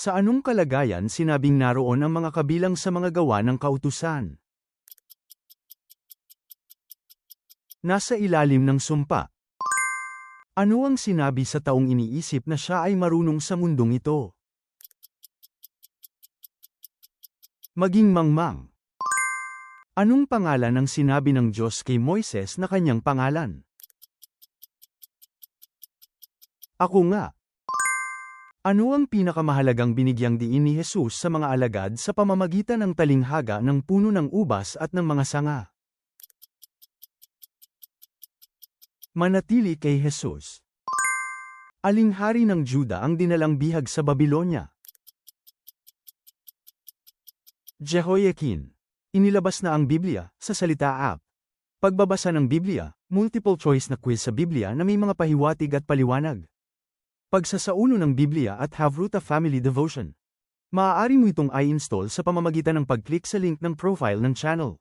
Sa anong kalagayan sinabing naroon ang mga kabilang sa mga gawa ng kautusan? Nasa ilalim ng sumpa. Ano ang sinabi sa taong iniisip na siya ay marunong sa mundong ito? Maging mangmang. Anong pangalan ang sinabi ng Diyos kay Moises na kanyang pangalan? Ako nga. Ano ang pinakamahalagang binigyang diin ni Jesus sa mga alagad sa pamamagitan ng talinghaga ng puno ng ubas at ng mga sanga? Manatili kay Jesus. Aling hari ng Juda ang dinalang bihag sa Babilonya? Jehoiakin. Inilabas na ang Biblia sa Salita App. Pagbabasa ng Biblia, multiple choice na quiz sa Biblia na may mga pahiwatig at paliwanag. Pagsasaulo ng Biblia at Havruta Family Devotion. Maaari mo itong i-install sa pamamagitan ng pag-click sa link ng profile ng channel.